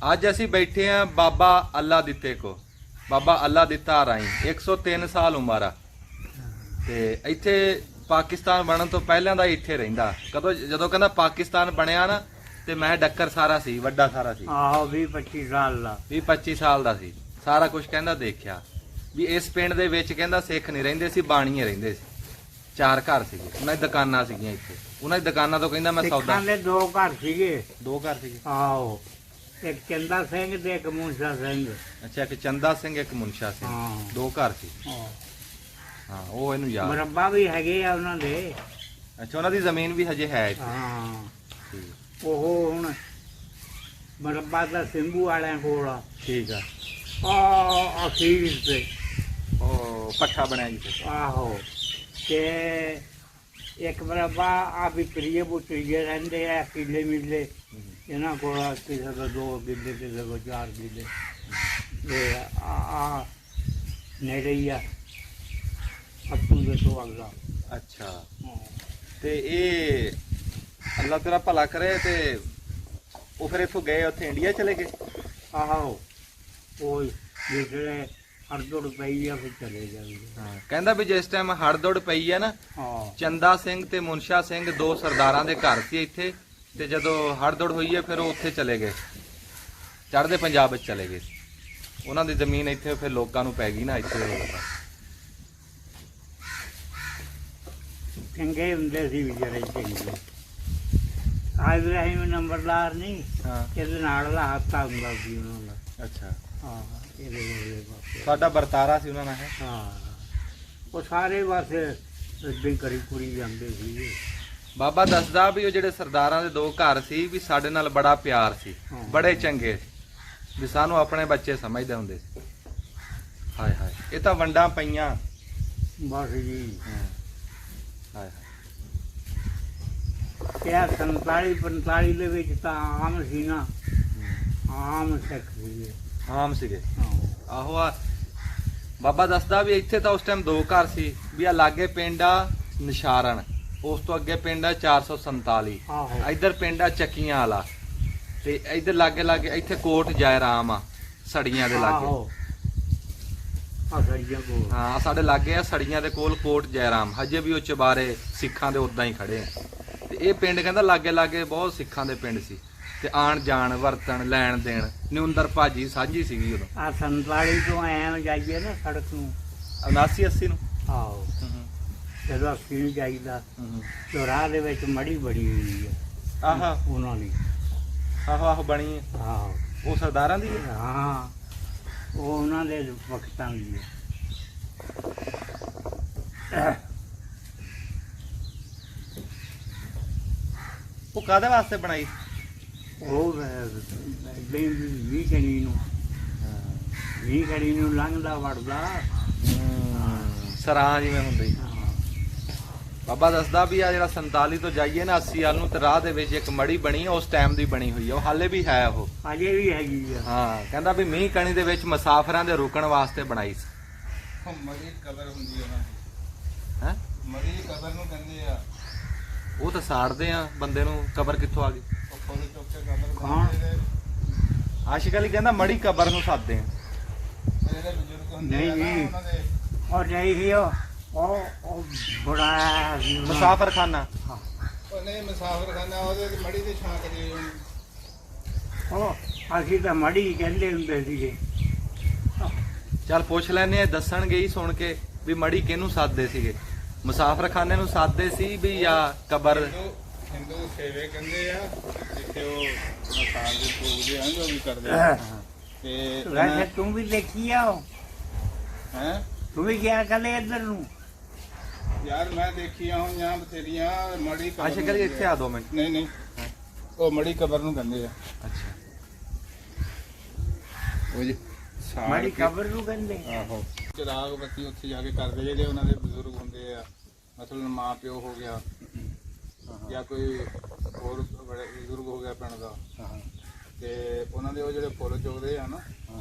ਅੱਜ ਅਸੀਂ ਬੈਠੇ ਆ ਬਾਬਾ ਅੱਲਾ ਦਿੱਤੇ ਕੋ। ਬਾਬਾ ਅੱਲਾ ਦਿੱਤਾ ਰਾਈ 103 ਸਾਲ ਉਮਰ ਆ ਤੇ ਇੱਥੇ ਪਾਕਿਸਤਾਨ ਬਣਨ ਤੋਂ ਪਹਿਲਾਂ ਦਾ ਇੱਥੇ ਰਹਿੰਦਾ। ਕਦੋਂ ਜਦੋਂ ਕਹਿੰਦਾ ਪਾਕਿਸਤਾਨ ਬਣਿਆ ਨਾ ਤੇ ਮੈਂ ਡੱਕਰ ਸਾਰਾ ਸੀ, ਵੱਡਾ ਸਾਰਾ ਸੀ। ਆਹੋ 20-25 ਸਾਲ ਦਾ 20-25 ਸਾਲ ਦਾ ਸੀ। ਸਾਰਾ ਕੁਝ ਕਹਿੰਦਾ ਦੇਖਿਆ ਵੀ ਇਸ ਪਿੰਡ ਦੇ ਵਿੱਚ ਕਹਿੰਦਾ ਸਿੱਖ ਨਹੀਂ ਰਹਿੰਦੇ ਸੀ, ਬਾਣੀਏ ਰਹਿੰਦੇ ਸੀ। 4 ਘਰ ਸੀਗੇ, ਉਹਨਾਂ ਦੀ ਦੁਕਾਨਾਂ ਸੀਗੀਆਂ ਇੱਥੇ। ਉਹਨਾਂ ਦੀ ਦੁਕਾਨਾਂ ਤੋਂ ਕਹਿੰਦਾ ਮੈਂ ਸੌਦਾ। ਸਿੱਖਾਂ ਦੇ 2 ਘਰ ਸੀਗੇ। 2 ਘਰ ਸੀਗੇ। ਆਹੋ ਇੱਕ ਚੰਦਾ ਸਿੰਘ ਤੇ ਇੱਕ ਮੁਨਸ਼ਾ ਸਿੰਘ। ਅੱਛਾ, ਇੱਕ ਚੰਦਾ ਸਿੰਘ ਇੱਕ ਮੁਨਸ਼ਾ ਸਿੰਘ। ਹਾਂ 2 ਘਰ ਸੀ। ਹਾਂ, ਹਾਂ ਉਹ ਇਹਨੂੰ ਯਾਦ। ਮੁਰੱਬਾ ਵੀ ਹੈਗੇ ਆ ਉਹਨਾਂ ਦੇ। ਅੱਛਾ, ਉਹਨਾਂ ਦੀ ਜ਼ਮੀਨ ਵੀ ਹਜੇ ਹੈ ਇੱਥੇ। ਹਾਂ ਠੀਕ। ਉਹ ਹੁਣ ਮੁਰੱਬਾ ਦਾ ਸਿੰਘੂ ਵਾਲਿਆਂ ਕੋਲ ਆ। ਠੀਕ ਆ। ਅਖੀਰ ਤੇ ਉਹ ਪੱਠਾ ਬਣਿਆ ਜੀ ਤੇ। ਆਹੋ ਤੇ ਇੱਕ ਮੁਰੱਬਾ ਆ ਵਿਕਰੀਏ ਬੁੱਟੀਏ ਰਹਿੰਦੇ ਆ ਕਿੱਲੇ ਮਿੱਲੇ ਇਹਨਾਂ ਕੋਲ। ਕਿਸੇ ਦਾ 2 ਕਿੱਲੇ ਕਿਸੇ ਕੋਲ 4 ਕਿੱਲੇ ਤੇ ਆ ਨੇੜੇ ਹੀ ਆ ਅੱਤੂ ਦੇ ਤੋਂ ਅਗਲਾ। ਅੱਛਾ, ਤੇ ਇਹ ਅੱਲਾ ਤੇਰਾ ਭਲਾ ਕਰੇ। ਤੇ ਉਹ ਫਿਰ ਇੱਥੋਂ ਗਏ ਉੱਥੇ ਇੰਡੀਆ ਚਲੇ ਗਏ। ਆਹੋ ਉਹ ਜਿਹੜੇ ਹਰਦੁੜ ਪਈ ਆ ਫਿਰ ਚਲੇ ਜਾਂਦੇ। ਹਾਂ, ਕਹਿੰਦਾ ਵੀ ਜਿਸ ਟਾਈਮ ਹੜਦੌੜ ਪਈ ਆ ਨਾ, ਹਾਂ ਚੰਦਾ ਸਿੰਘ ਤੇ ਮੁਨਸ਼ਾ ਸਿੰਘ 2 ਸਰਦਾਰਾਂ ਦੇ ਘਰ ਸੀ ਇੱਥੇ। ਤੇ ਜਦੋਂ ਹੜਦੌੜ ਹੋਈ ਹੈ ਫਿਰ ਉਹ ਉੱਥੇ ਚਲੇ ਗਏ, ਚੜ੍ਹਦੇ ਪੰਜਾਬ ਵਿੱਚ ਚਲੇ ਗਏ। ਉਹਨਾਂ ਦੀ ਜ਼ਮੀਨ ਇੱਥੇ ਫਿਰ ਲੋਕਾਂ ਨੂੰ ਪੈ ਗਈ ਨਾ ਇੱਥੇ। ਚੰਗੇ ਹੁੰਦੇ ਸੀ ਵਿਚਾਰੇ ਚੰਗੇ। ਇਬਰਾਹਿਮ ਨੰਬਰਦਾਰ ਨਹੀਂ, ਹਾਂ। ਇਹਦੇ ਨਾਲ ਦਾ ਹੱਥਾ ਹੁੰਦਾ ਸੀ ਉਹਨਾਂ ਦਾ। ਅੱਛਾ, ਹਾਂ ਇਹਦੇ ਵੇਲੇ ਬਸ। ਸਾਡਾ ਵਰਤਾਰਾ ਸੀ ਉਹਨਾਂ ਨਾਲ। ਹੈ ਹਾਂ ਉਹ ਸਾਰੇ ਬਸ ਏਦਾਂ ਕਰੀ ਕੁਰੀ ਜਾਂਦੇ ਸੀ। ਬਾਬਾ ਦੱਸਦਾ ਵੀ ਉਹ ਜਿਹੜੇ ਸਰਦਾਰਾਂ ਦੇ 2 ਘਰ ਸੀ ਵੀ ਸਾਡੇ ਨਾਲ ਬੜਾ ਪਿਆਰ ਸੀ, ਹਾਂ। ਬੜੇ ਚੰਗੇ ਸੀ ਵੀ ਸਾਨੂੰ ਆਪਣੇ ਬੱਚੇ ਸਮਝਦੇ ਹੁੰਦੇ ਸੀ। ਹਾਏ ਹਾਏ, ਇਹ ਤਾਂ ਵੰਡਾਂ ਪਈਆਂ। ਬਸ ਜੀ ਹਾਏ ਹਾਏ। ਕਿਆ 47-45 ਦੇ ਵਿੱਚ ਤਾਂ ਆਮ ਸੀ ਨਾ, ਆਮ ਸਿੱਖ ਸੀਗੇ। ਆਮ ਸੀਗੇ। ਹਾਂ ਆਹੋ ਆ ਬਾਬਾ ਦੱਸਦਾ ਵੀ ਇੱਥੇ ਤਾਂ ਉਸ ਟਾਈਮ 2 ਘਰ ਸੀ ਵੀ ਆ ਲਾਗੇ ਪਿੰਡ ਆ ਨਿਸ਼ਾਰਨ, ਉਸ ਤੋਂ ਅੱਗੇ ਪਿੰਡ ਆ 447। ਆਹੋ ਇੱਧਰ ਪਿੰਡ ਆ ਚੱਕੀਆਂ ਵਾਲਾ ਤੇ ਇੱਧਰ ਲਾਗੇ ਲਾਗੇ ਇੱਥੇ ਕੋਟ ਜੈਰਾਮ ਆ ਸੜੀਆਂ ਦੇ ਲਾਗੇ। ਆਹੋ ਆ ਸੜੀਆਂ ਕੋਲ। ਹਾਂ ਸਾਡੇ ਲਾਗੇ ਆ ਸੜੀਆਂ ਦੇ ਕੋਲ ਕੋਟ ਜੈਰਾਮ। ਹਜੇ ਵੀ ਉਹ ਚਬਾਰੇ ਸਿੱਖਾਂ ਦੇ ਉਦਾਂ ਹੀ ਖੜੇ ਆ। ਤੇ ਇਹ ਪਿੰਡ ਕਹਿੰਦਾ ਲਾਗੇ ਲਾਗੇ ਬਹੁਤ ਸਿੱਖਾਂ ਦੇ ਪਿੰਡ ਸੀ ਤੇ ਆਣ ਜਾਣ ਵਰਤਣ ਲੈਣ ਦੇਣ ਨਿਉਂਦਰ ਭਾਜੀ ਸਾਂਝੀ ਸੀਗੀ ਉਦੋਂ। ਆ 47 ਤੋਂ ਐਂ ਜਾਈਏ ਨਾ ਸੜਕ ਨੂੰ 79-80 ਨੂੰ। ਆਹੋ ਜਦੋਂ 80 ਨੂੰ ਜਾਈਦਾ ਚੌਰਾਹ ਦੇ ਵਿੱਚ ਮੜੀ ਬੜੀ ਹੋਈ ਹੈ ਆਹਾ ਉਹਨਾਂ ਦੀ। ਆਹੋ ਆਹੋ ਬਣੀ ਹੈ। ਆਹੋ ਉਹ ਸਰਦਾਰਾਂ ਦੀ ਹੈ। ਹਾਂ ਉਹ ਉਹਨਾਂ ਦੇ ਵਕਤਾਂ ਦੀ ਹੈ। ਉਹ ਕਾਹਦੇ ਵਾਸਤੇ ਬਣਾਈ? ਉਹ ਵੀਹ ਕਣੀ ਨੂੰ, ਵੀਹ ਕਣੀ ਨੂੰ ਲੰਘਦਾ ਵੜਦਾ ਸਰਾਂ ਜਿਵੇਂ ਹੁੰਦੀ। ਬਾਬਾ ਦੱਸਦਾ ਵੀ ਆ ਜਿਹੜਾ 47 ਤੋਂ ਜਾਈਏ ਨਾ 80 ਵੱਲ ਨੂੰ ਤੇ ਰਾਹ ਦੇ ਵਿੱਚ ਇੱਕ ਮੜੀ ਬਣੀ, ਉਸ ਟਾਈਮ ਦੀ ਬਣੀ ਹੋਈ ਆ। ਉਹ ਹਾਲੇ ਵੀ ਹੈ ਉਹ। ਅਜੇ ਵੀ ਹੈਗੀ ਆ। ਹਾਂ ਕਹਿੰਦਾ ਵੀ ਮੀਂਹ ਕਣੀ ਦੇ ਵਿੱਚ ਮੁਸਾਫਰਾਂ ਦੇ ਰੁਕਣ ਵਾਸਤੇ ਬਣਾਈ ਸੀ। ਮੜੀ ਕਬਰ ਹੁੰਦੀ ਉਹਨਾਂ ਦੀ। ਹੈ ਮੜੀ ਕਬਰ ਨੂੰ ਕਹਿੰਦੇ ਆ। ਉਹ ਤਾਂ ਸਾੜਦੇ ਆ ਬੰਦੇ ਨੂੰ, ਕਬਰ ਕਿੱਥੋਂ ਆ ਗਈ? ਉਹ ਫੁੱਲ ਚੁੱਕ ਕੇ ਕਬਰ ਕੌਣ? ਬਣਾਉਂਦੇ ਨੇ। ਆਸ਼ਿਕ ਅਲੀ ਕਹਿੰਦਾ ਮੜੀ ਕਬਰ ਨੂੰ ਸਾਦੇ ਆ। ਜਿਹੜੇ ਬਜ਼ੁਰਗ ਹੁੰਦੇ ਨਹੀਂ ਆ ਨਾ ਜੀ। ਉਹਨਾਂ ਦੇ ਉਹ ਨਹੀਂ ਸੀ ਉਹ ਬੜਾ ਮੁਸਾਫਰ ਖਾਨਾ। ਉਹਨੇ ਮੁਸਾਫਰਖਾਨਾ ਉਹਦੇ ਤੇ ਮੜੀ ਤੇ ਛਾਂ ਕਰੀ ਹੋਈ। ਉਹ ਅਸੀਂ ਤਾਂ ਮੜੀ ਕਹਿੰਦੇ ਹੁੰਦੇ ਸੀਗੇ। ਚੱਲ ਪੁੱਛ ਲੈਨੇ ਆ, ਦੱਸਣਗੇ ਹੀ ਸੁਣ ਕੇ ਵੀ ਮੜੀ ਕਿਹਨੂੰ ਸਾਦੇ ਸੀਗੇ। ਮੁਸਾਫਰ ਖਾਨੇ ਨੂੰ ਸਾਦੇ ਸੀ ਵੀ ਜਾਂ ਕਬਰ? ਹਿੰਦੂ ਸੇਵੇ ਕਹਿੰਦੇ ਆ ਜਿੱਥੇ ਉਹ ਮਸਾਲ ਦੇ ਪੂਜਦੇ ਆ ਜੋ ਵੀ ਕਰਦੇ ਆ। ਤੇ ਵੈਸੇ ਤੂੰ ਵੀ ਦੇਖੀ ਆ ਹੈ ਤੂੰ ਵੀ ਗਿਆ ਕਦੇ ਇੱਧਰ ਨੂੰ? ਯਾਰ ਮੈਂ ਦੇਖੀਆਂ ਹੋਈਆਂ ਬਥੇਰੀਆਂ ਮੜੀ ਕਬਰ ਆਸ਼ਿਕ ਨੂੰ ਅਲੀ ਕਹਿੰਦੇ ਇੱਥੇ ਆ 2 ਮਿੰਟ। ਨਹੀਂ ਨਹੀਂ ਉਹ ਮੜੀ ਕਬਰ ਨੂੰ ਕਹਿੰਦੇ ਆ। ਅੱਛਾ ਉਹ ਜੀ ਸਾੜ ਮੜੀ ਕੇ- ਕਬਰ ਨੂੰ ਕਹਿੰਦੇ। ਆਹੋ ਚਿਰਾਗ ਬੱਤੀ ਉੱਥੇ ਜਾ ਕੇ ਕਰਦੇ ਜਿਹੜੇ ਉਹਨਾਂ ਦੇ ਬਜ਼ੁਰਗ ਹੁੰਦੇ ਆ, ਮਤਲਬ ਮਾਂ ਪਿਓ ਹੋ ਗਿਆ ਜਾਂ ਕੋਈ ਹੋਰ ਬੜੇ ਬਜ਼ੁਰਗ ਹੋ ਗਿਆ ਪਿੰਡ ਦਾ, ਤੇ ਉਹਨਾਂ ਦੇ ਉਹ ਜਿਹੜੇ ਫੁੱਲ ਚੁਗਦੇ ਆ ਨਾ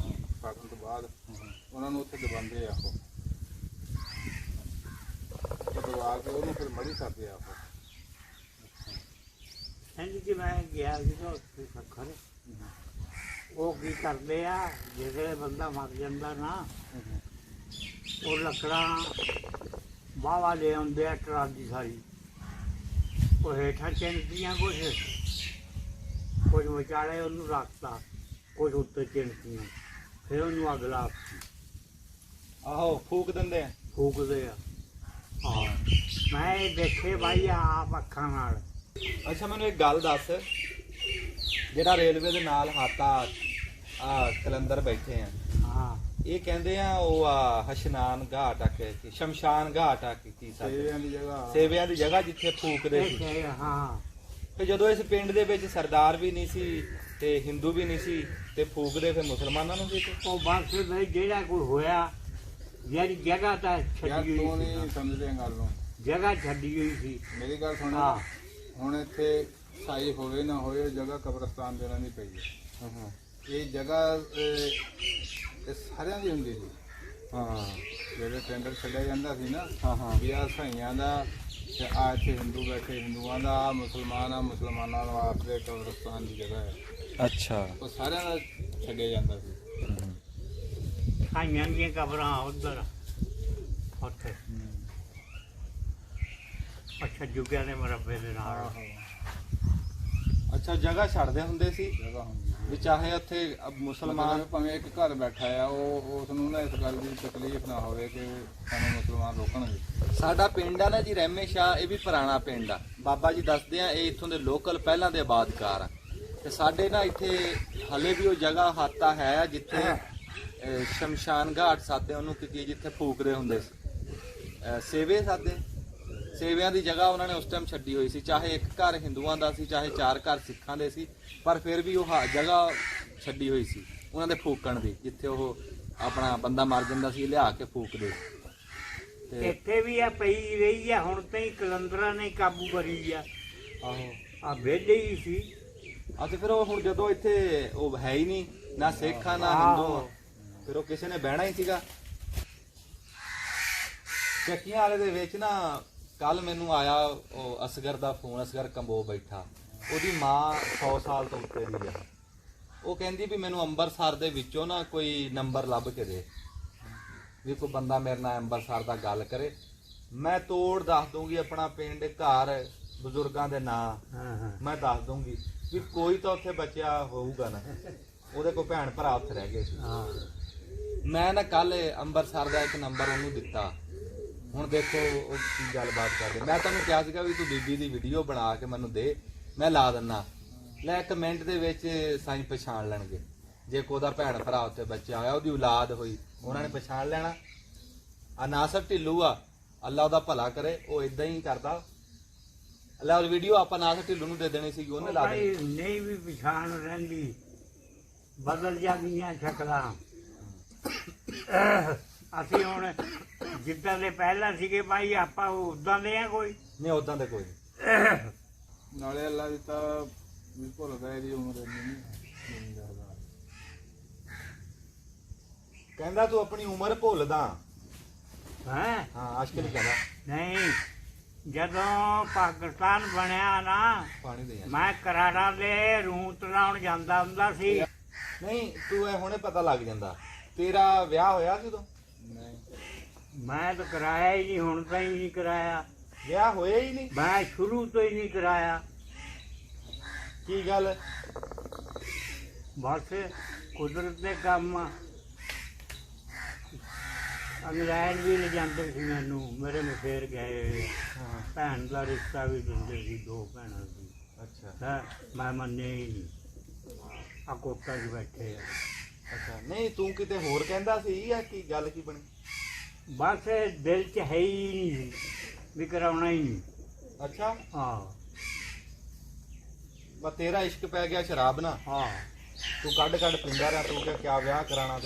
ਪਾਠਣ ਤੋਂ ਬਾਅਦ ਉਹਨਾਂ ਨੂੰ ਉੱਥੇ ਦਬਾਉਂਦੇ ਆ। ਉਹ ਦਬਾ ਕੇ ਉਹਨੂੰ ਫਿਰ ਮੜੀ ਕਰਦੇ ਆ। ਹਾਂਜੀ ਜੀ ਮੈਂ ਗਿਆ ਜਦੋਂ ਸੱਖਰ ਉਹ ਕੀ ਕਰਦੇ ਆ, ਜਿਹੜੇ ਬੰਦਾ ਮਰ ਜਾਂਦਾ ਨਾ, ਉਹ ਲੱਕੜਾਂ ਬਾਵਾ ਲੈ ਆਉਂਦੇ ਆ ਟਰਾਲੀ ਸਾਰੀ, ਉਹ ਹੇਠਾਂ ਚਿਣਕੀਆਂ ਕੁਝ ਵਿਚਾਲੇ ਉਹਨੂੰ ਰੱਖਤਾ, ਕੁਝ ਉੱਤੇ ਚਿਣਕੀਆਂ, ਫਿਰ ਉਹਨੂੰ ਅੱਗ ਲਾ ਆਹੋ ਫੂਕ ਦਿੰਦੇ ਆ। ਫੂਕਦੇ ਆ। ਹਾਂ ਮੈਂ ਇਹ ਦੇਖੇ ਬਾਈ ਆਪ ਅੱਖਾਂ ਨਾਲ। ਅੱਛਾ ਮੈਨੂੰ ਇੱਕ ਗੱਲ ਦੱਸ, ਜਿਹੜਾ ਰੇਲਵੇ ਦੇ ਨਾਲ ਹਾਤਾ ਆ ਕਲੰਦਰ ਬੈਠੇ ਆ, ਹਾਂ ਇਹ ਕਹਿੰਦੇ ਆ ਉਹ ਆ ਹਸ਼ਨਾਨ ਘਾਟ ਆ ਕਿ ਸ਼ਮਸ਼ਾਨ ਘਾਟ ਆ ਕੀ ਸਾਡੇ ਸੇਵਿਆਂ ਦੀ ਜਗ੍ਹਾ ਸੇਵਿਆਂ ਦੀ ਜਗ੍ਹਾ ਜਿੱਥੇ ਫੂਕਦੇ ਸੀ। ਇਹ ਹਾਂ ਤੇ ਜਦੋਂ ਇਸ ਪਿੰਡ ਦੇ ਵਿੱਚ ਸਰਦਾਰ ਵੀ ਨਹੀਂ ਸੀ ਤੇ ਹਿੰਦੂ ਵੀ ਨਹੀਂ ਸੀ ਤੇ ਫੂਕਦੇ ਫਿਰ ਮੁਸਲਮਾਨਾਂ ਨੂੰ ਸੀ। ਉਹ ਬਸ ਵੀ ਜਿਹੜਾ ਕੋਈ ਹੋਇਆ, ਜਿਹੜੀ ਜਗ੍ਹਾ ਤਾਂ ਯਾਰ ਛੱਡੀ ਤੂੰ ਹੋਈ ਨਹੀਂ ਸੀ, ਸਮਝਦੇ ਗੱਲ ਨੂੰ। ਜਗ੍ਹਾ ਛੱਡੀ ਹੋਈ ਸੀ। ਮੇਰੀ ਗੱਲ ਸੁਣ, ਹਾਂ ਹੁਣ ਇੱਥੇ ਸਾਈ ਹੋਵੇ ਨਾ ਹੋਵੇ, ਜਗ੍ਹਾ ਕਬਰਸਤਾਨ ਦੇਣਾ ਨਹੀਂ ਪਈ ਹੈ। ਇਹ ਜਗ੍ਹਾ ਇਹ ਸਾਰਿਆਂ ਦੀ ਹੁੰਦੀ ਸੀ। ਹਾਂ ਜਿਹੜੇ ਟੈਂਡਰ ਛੱਡਿਆ ਜਾਂਦਾ ਸੀ ਨਾ, ਹਾਂ ਹਾਂ ਵੀ ਆ ਸਾਈਆਂ ਦਾ ਤੇ ਆ ਇੱਥੇ ਹਿੰਦੂ ਬੈਠੇ ਹਿੰਦੂਆਂ ਦਾ, ਆਹ ਮੁਸਲਮਾਨ ਆ ਮੁਸਲਮਾਨਾਂ ਵਾਸਤੇ ਕਬਰਸਤਾਨ ਦੀ ਜਗ੍ਹਾ ਹੈ। ਅੱਛਾ ਉਹ ਸਾਰਿਆਂ ਦਾ ਛੱਡਿਆ ਜਾਂਦਾ ਸੀ। ਆਈਆਂ ਦੀਆਂ ਕਬਰਾਂ ਉੱਧਰ ਉੱਥੇ ਅੱਛਾ ਜੁਗਿਆਂ ਦੇ ਮਰੱਬੇ ਦੇ ਨਾਲ। ਅੱਛਾ ਜਗ੍ਹਾ ਛੱਡਦੇ ਹੁੰਦੇ ਸੀ ਜਗ੍ਹਾ ਹੁੰਦੀ ਸੀ। ਵੀ ਚਾਹੇ ਉੱਥੇ ਮੁਸਲਮਾਨ ਮੁਸਲਮਾਨ ਭਾਵੇਂ ਇੱਕ ਘਰ ਬੈਠਾ ਆ, ਉਹ ਉਸ ਨੂੰ ਨਾ ਇਸ ਗੱਲ ਦੀ ਤਕਲੀਫ ਨਾ ਹੋਵੇ ਕਿ ਸਾਨੂੰ ਮੁਸਲਮਾਨ ਰੋਕਣਗੇ। ਸਾਡਾ ਪਿੰਡ ਆ ਨਾ ਜੀ ਰਹਿਮੇ ਸ਼ਾਹ, ਇਹ ਵੀ ਪੁਰਾਣਾ ਪਿੰਡ ਆ। ਬਾਬਾ ਜੀ ਦੱਸਦੇ ਆ ਇਹ ਇੱਥੋਂ ਦੇ ਲੋਕਲ ਪਹਿਲਾਂ ਦੇ ਆਬਾਦਕਾਰ ਆ ਤੇ ਸਾਡੇ ਨਾ ਇੱਥੇ ਹਲੇ ਵੀ ਉਹ ਜਗ੍ਹਾ ਹਾਤਾ ਹੈ ਜਿੱਥੇ ਸ਼ਮਸ਼ਾਨ ਘਾਟ ਸਾਦੇ ਉਹਨੂੰ ਕਿ ਜਿੱਥੇ ਫੂਕਦੇ ਹੁੰਦੇ ਸੀ, ਸੇਵੇ ਸਾਦੇ ਸੇਵਿਆਂ ਦੀ ਜਗ੍ਹਾ ਉਹਨਾਂ ਨੇ ਉਸ ਟਾਈਮ ਛੱਡੀ ਹੋਈ ਸੀ। ਚਾਹੇ ਇੱਕ ਘਰ ਹਿੰਦੂਆਂ ਦਾ ਸੀ, ਚਾਹੇ 4 ਘਰ ਸਿੱਖਾਂ ਦੇ ਸੀ, ਪਰ ਫਿਰ ਵੀ ਉਹ ਜਗ੍ਹਾ ਛੱਡੀ ਹੋਈ ਸੀ ਉਹਨਾਂ ਦੇ ਫੂਕਣ ਦੀ, ਜਿੱਥੇ ਉਹ ਆਪਣਾ ਬੰਦਾ ਮਰ ਜਾਂਦਾ ਸੀ ਲਿਆ ਕੇ ਫੂਕਦੇ ਤੇ ਇੱਥੇ ਵੀ ਆ ਪਈ ਰਹੀ ਆ, ਹੁਣ ਤਾਂ ਹੀ ਕਲੰਦਰਾਂ ਨੇ ਕਾਬੂ ਕਰੀ ਆ। ਆਹੋ ਆ ਵਿਹਲੇ ਹੀ ਸੀ। ਤੇ ਫਿਰ ਉਹ ਹੁਣ ਜਦੋਂ ਇੱਥੇ ਉਹ ਹੈ ਹੀ ਨਹੀਂ, ਨਾ ਸਿੱਖ ਆ ਨਾ ਹਿੰਦੂ ਆ, ਫਿਰ ਉਹ ਕਿਸੇ ਨੇ ਬਹਿਣਾ ਹੀ ਸੀਗਾ। ਚੱਕੀਆਂ ਵਾਲੇ ਦੇ ਵਿੱਚ ਨਾ ਕੱਲ ਮੈਨੂੰ ਆਇਆ ਉਹ ਅਸਗਰ ਦਾ ਫੋਨ, ਅਸਗਰ ਕੰਬੋ ਬੈਠਾ, ਉਹਦੀ ਮਾਂ 100 ਸਾਲ ਤੋਂ ਉੱਤੇ ਦੀ ਆ। ਉਹ ਕਹਿੰਦੀ ਵੀ ਮੈਨੂੰ ਅੰਮ੍ਰਿਤਸਰ ਦੇ ਵਿੱਚੋਂ ਨਾ ਕੋਈ ਨੰਬਰ ਲੱਭ ਕੇ ਦੇ, ਵੀ ਕੋਈ ਬੰਦਾ ਮੇਰੇ ਨਾਲ ਅੰਮ੍ਰਿਤਸਰ ਦਾ ਗੱਲ ਕਰੇ, ਮੈਂ ਤੋੜ ਦੱਸ ਦੂੰਗੀ ਆਪਣਾ ਪਿੰਡ ਘਰ ਬਜ਼ੁਰਗਾਂ ਦੇ ਨਾਂ ਹਾਂ ਹਾਂ ਮੈਂ ਦੱਸ ਦੂੰਗੀ ਵੀ ਕੋਈ ਤਾਂ ਉੱਥੇ ਬਚਿਆ ਹੋਊਗਾ ਨਾ, ਉਹਦੇ ਕੋਈ ਭੈਣ ਭਰਾ ਉੱਥੇ ਰਹਿ ਗਏ ਸੀ। ਹਾਂ ਮੈਂ ਨਾ ਕੱਲ ਅੰਮ੍ਰਿਤਸਰ ਦਾ ਇੱਕ ਨੰਬਰ ਉਹਨੂੰ ਦਿੱਤਾ, ਹੁਣ ਦੇਖੋ ਉਹ ਕੀ ਗੱਲਬਾਤ ਕਰਦੇ। ਮੈਂ ਤੁਹਾਨੂੰ ਕਿਹਾ ਸੀਗਾ ਵੀ ਤੂੰ ਬੀਬੀ ਦੀ ਵੀਡੀਓ ਬਣਾ ਕੇ ਮੈਨੂੰ ਦੇ, ਮੈਂ ਲਾ ਦਿੰਨਾ, ਲੈ ਇੱਕ ਮਿੰਟ ਦੇ ਵਿੱਚ ਸਾਈਂ ਪਛਾਣ ਲੈਣਗੇ। ਜੇ ਕੋਈ ਉਹਦਾ ਭੈਣ ਭਰਾ ਉੱਥੇ ਬੱਚਾ ਹੋਇਆ, ਉਹਦੀ ਔਲਾਦ ਹੋਈ, ਉਹਨਾਂ ਨੇ ਪਛਾਣ ਲੈਣਾ। ਆ ਨਾਸਰ ਢਿੱਲੂ ਆ, ਅੱਲਾ ਉਹਦਾ ਭਲਾ ਕਰੇ, ਉਹ ਇਦਾਂ ਹੀ ਕਰਦਾ। ਅੱਲਾ ਉਹ ਵੀਡੀਓ ਆਪਾਂ ਨਾਸਰ ਢਿੱਲੂ ਨੂੰ ਦੇ ਦੇਣੀ ਸੀ, ਉਹਨੇ ਲਾ ਦੇਣੀ। ਭਾਈ ਨਹੀਂ ਵੀ ਪਛਾਣ ਰਹਿੰਦੀ, ਬਦਲ ਜਾਂਦੀਆਂ ਸ਼ਕਲਾਂ। ਅਸੀਂ ਹੁਣ ਜਿੱਦਾਂ ਦੇ ਪਹਿਲਾਂ ਸੀਗੇ ਭਾਈ, ਆਪਾਂ ਉਦਾਂ ਦੇ ਆ ਕੋਈ ਨਹੀਂ ਉਦਾਂ ਦੇ ਕੋਈ ਨਹੀਂ। ਨਾਲੇ ਅੱਲਾ ਦੀ ਤਾਂ ਵੀ ਭੁੱਲ ਗਏ, ਇਹਦੀ ਉਮਰ ਇੰਨੀ ਨਹੀਂ ਜ਼ਿਆਦਾ। ਕਹਿੰਦਾ ਤੂੰ ਆਪਣੀ ਉਮਰ ਭੁੱਲਦਾ। ਹੈ। ਹਾਂ ਆਸ਼ਕਿਲ ਕਹਿੰਦਾ ਨਹੀਂ, ਜਦੋਂ ਪਾਕਿਸਤਾਨ ਬਣਿਆ ਨਾ, ਪਾਣੀ ਦੇ ਯਾਰ। ਮੈਂ ਕਰਾੜਾ ਦੇ ਰੂਟ ਲਾਉਣ ਜਾਂਦਾ ਹੁੰਦਾ ਸੀ। ਨਹੀਂ ਤੂੰ ਇਹ ਹੁਣੇ ਪਤਾ ਲੱਗ ਜਾਂਦਾ, ਤੇਰਾ ਵਿਆਹ ਹੋਇਆ ਸੀ ਉਦੋਂ? ਨਹੀਂ ਮੈਂ ਤਾਂ ਕਰਾਇਆ ਹੀ ਨਹੀਂ, ਹੁਣ ਤਾਂ ਹੀ ਨਹੀਂ ਕਰਾਇਆ। ਵਿਆਹ ਹੋਇਆ ਹੀ ਨਹੀਂ? ਮੈਂ ਸ਼ੁਰੂ ਤੋਂ ਹੀ ਨਹੀਂ ਕਰਾਇਆ। ਕੀ ਗੱਲ? ਬਸ ਕੁਦਰਤ ਦੇ ਕੰਮ ਆ। ਇੰਗਲੈਂਡ ਵੀ ਲਿਜਾਂਦੇ ਸੀ ਮੈਨੂੰ, ਮੇਰੇ ਮਫੇਰ ਗਏ ਹੋਏ ਆ। ਹਾਂ ਭੈਣ ਦਾ ਰਿਸ਼ਤਾ ਵੀ ਦਿੰਦੇ ਸੀ, 2 ਭੈਣਾਂ ਸੀ। ਅੱਛਾ ਹੈਂ, ਮੈਂ ਮੰਨਿਆ ਹੀ ਨਹੀਂ। ਆ ਕੋਟਾ 'ਚ ਬੈਠੇ ਆ। ਅੱਛਾ ਨਹੀਂ ਤੂੰ ਕਿਤੇ ਹੋਰ ਕਹਿੰਦਾ ਸੀ ਜਾਂ ਕੀ ਗੱਲ ਕੀ ਬਣੀ? ਬਸ ਦਿਲ 'ਚ ਹੈ ਹੀ ਨਹੀਂ ਵੀ ਕਰਾਉਣਾ ਹੀ ਨਹੀਂ। ਅੱਛਾ ਹਾਂ ਬਸ ਤੇਰਾ ਇਸ਼ਕ ਪੈ ਗਿਆ ਸ਼ਰਾਬ ਨਾਲ, ਹਾਂ ਤੂੰ ਕੱਢ ਕੱਢ ਪੀਂਦਾ ਰਿਹਾ, ਤੂੰ ਕਿਹਾ ਵਿਆਹ ਕਰਾਣਾ।